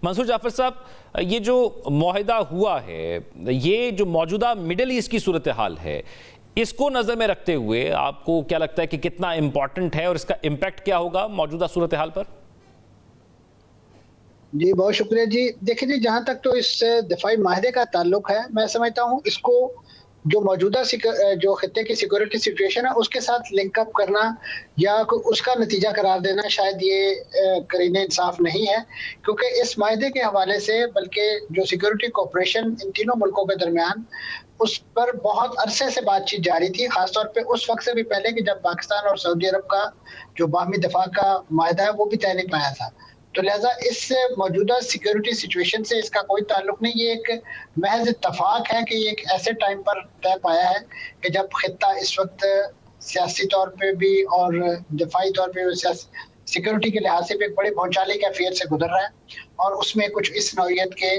मंसूर जाफर साहब, ये जो मुआहिदा हुआ है, ये जो मौजूदा मिडल ईस्ट की सूरत हाल है, इसको नज़र में रखते हुए आपको क्या लगता है कि कितना इम्पॉर्टेंट है और इसका इम्पैक्ट क्या होगा मौजूदा सूरत हाल पर? जी बहुत शुक्रिया जी। देखिए जी, जहाँ तक तो इस दिफाई माहदे का ताल्लुक है, मैं समझता हूँ इसको जो मौजूदा जो खित्ते की सिक्योरिटी सिचुएशन है उसके साथ लिंकअप करना या उसका नतीजा करार देना शायद ये करीने इंसाफ नहीं है, क्योंकि इस माहदे के हवाले से बल्कि जो सिक्योरिटी कोऑपरेशन इन तीनों मुल्कों के दरमियान उस पर बहुत अरसे से बातचीत जारी थी, खासतौर पे उस वक्त से भी पहले कि जब पाकिस्तान और सऊदी अरब का जो बाहमी दफा का माहदा है वो भी तय नहीं पाया था। तो लिहाजा इस मौजूदा सिक्योरिटी सिचुएशन से इसका कोई ताल्लुक नहीं। ये एक महज इत्तफाक है कि ये एक ऐसे टाइम पर तय पाया है कि जब खित्ता इस वक्त सियासी तौर पे भी और दिफाई तौर पे सिक्योरिटी के लिहाज से भी एक बड़ी भौचाली कैफियत से गुजर रहा है, और उसमें कुछ इस नौइयत के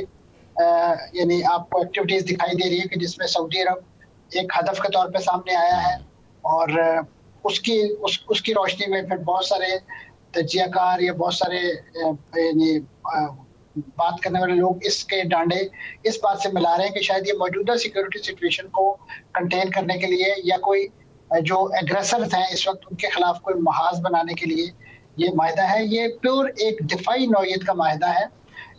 यानी आपको एक्टिविटीज दिखाई दे रही है कि जिसमें सऊदी अरब एक हदफ के तौर पे सामने आया है, और उसकी रोशनी में फिर बहुत सारे तजियाकार या बहुत सारे यानी बात करने वाले लोग इसके डांडे इस बात से मिला रहे हैं कि शायद ये मौजूदा सिक्योरिटी सिचुएशन को कंटेन करने के लिए या कोई जो एग्रेसर्स हैं इस वक्त उनके खिलाफ कोई महाज बनाने के लिए ये माहिदा है। ये प्योर एक दिफाई नौइयत का माहिदा है,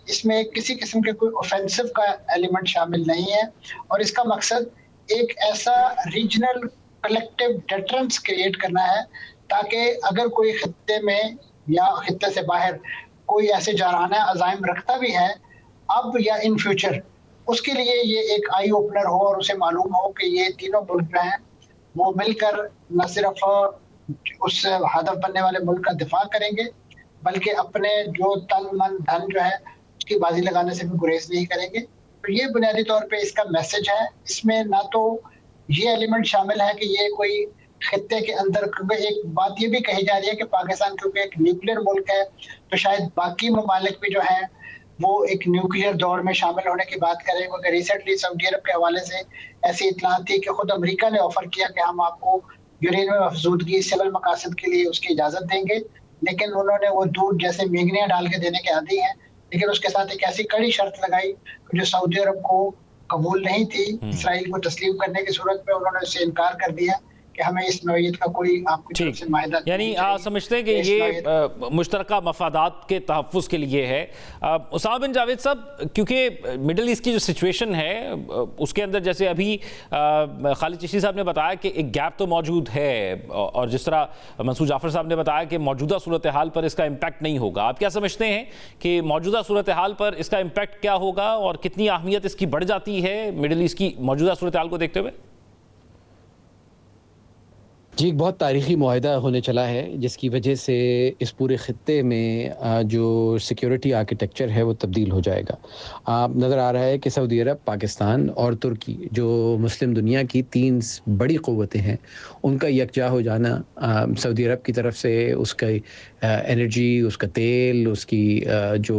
इसमें किसी किस्म के कोई ऑफेंसिव का एलिमेंट शामिल नहीं है, और इसका मकसद एक ऐसा रीजनल कलेक्टिव डेटरेंस क्रिएट करना है ताकि अगर कोई खित्ते में या खित्ते से बाहर कोई ऐसे जाराना अज़ाइम रखता भी है अब या इन फ्यूचर, उसके लिए ये एक आई ओपनर हो और उसे मालूम हो कि ये तीनों मुल्क हैं वो मिलकर न सिर्फ उस हदफ बनने वाले मुल्क का दिफा करेंगे बल्कि अपने जो तन मन धन जो है उसकी बाजी लगाने से भी गुरेज नहीं करेंगे। तो ये बुनियादी तौर पे इसका मैसेज है। इसमें ना तो ये एलिमेंट शामिल है कि ये कोई खित्ते के अंदर, क्योंकि एक बात ये भी कही जा रही है कि पाकिस्तान क्योंकि एक न्यूक्लियर मुल्क है तो शायद बाकी ममालिक भी जो हैं वो एक न्यूक्लियर दौर में शामिल होने की बात करें, क्योंकि रिसेंटली सऊदी अरब के हवाले से ऐसी इतला थी कि खुद अमेरिका ने ऑफर किया कि हम आपको यूरेनियम अफजूदगी सिविल मकासद के लिए उसकी इजाजत देंगे, लेकिन उन्होंने वो दूध जैसे मेगनियाँ डाल के देने के आदी हैं, लेकिन उसके साथ एक ऐसी कड़ी शर्त लगाई जो सऊदी अरब को कबूल नहीं थी इसराइल को तस्लीम करने की सूरत में, उन्होंने उससे इनकार कर दिया कि हमें इस नौइयत का कोई आपकी तरफ से मायदा नहीं। यानी आप समझते हैं कि ये मुश्तरका मफादात के तहफ़्फ़ुज़ के लिए है। उसामा बिन जावेद साहब, क्योंकि मिडल ईस्ट की जो सिचुएशन है उसके अंदर जैसे अभी खालिद चिश्ती साहब ने बताया कि एक गैप तो मौजूद है, और जिस तरह मंसूर जाफर साहब ने बताया कि मौजूदा सूरत हाल पर इसका इम्पैक्ट नहीं होगा, आप क्या समझते हैं कि मौजूदा सूरत हाल पर इसका इम्पैक्ट क्या होगा और कितनी अहमियत इसकी बढ़ जाती है मिडल ईस्ट की मौजूदा सूरत हाल को देखते हुए? जी, एक बहुत तारीख़ी मुआहिदा होने चला है जिसकी वजह से इस पूरे ख़ित्ते में जो सिक्योरिटी आर्किटेक्चर है वो तब्दील हो जाएगा। नज़र आ रहा है कि सऊदी अरब, पाकिस्तान और तुर्की जो मुस्लिम दुनिया की 3 बड़ी क़ुव्वतें हैं, उनका यकजा हो जाना, सऊदी अरब की तरफ से उसका एनर्जी, उसका तेल, उसकी जो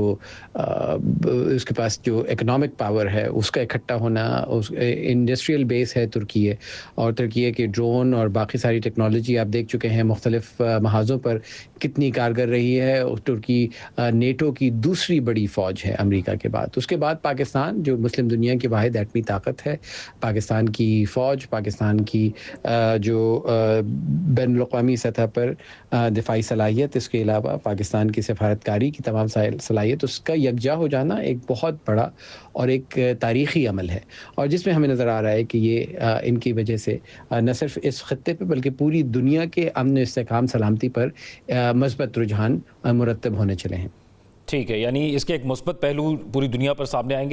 उसके पास जो इकनॉमिक पावर है उसका इकट्ठा होना, उस इंडस्ट्रियल बेस है तुर्की है, और तुर्की के ड्रोन और बाकी सारी टेक्नोलॉजी आप देख चुके हैं मुख्तलिफ महाज़ों पर कितनी कारगर रही है। तुर्की नेटो की दूसरी बड़ी फ़ौज है अमेरिका के बाद। उसके बाद पाकिस्तान जो मुस्लिम दुनिया की वाहिद एटमी ताकत है, पाकिस्तान की फ़ौज, पाकिस्तान की जो बैनुल-अक़वामी सतह पर दिफाई सलाहियत, इसके अलावा पाकिस्तान की सफारतकारी की तमाम सलाहियत, उसका यकजा हो जाना एक बहुत बड़ा और एक तारीख़ी अमल है, और जिसमें हमें नज़र आ रहा है कि ये इनकी वजह से न सिर्फ इस खित्ते पर बल्कि पूरी दुनिया के अमन इस्तेहकाम सलामती पर मस्बत रुझान मुरतब होने चले हैं। ठीक है, यानी इसके एक मुस्बत पहलू पूरी दुनिया पर सामने आएंगे।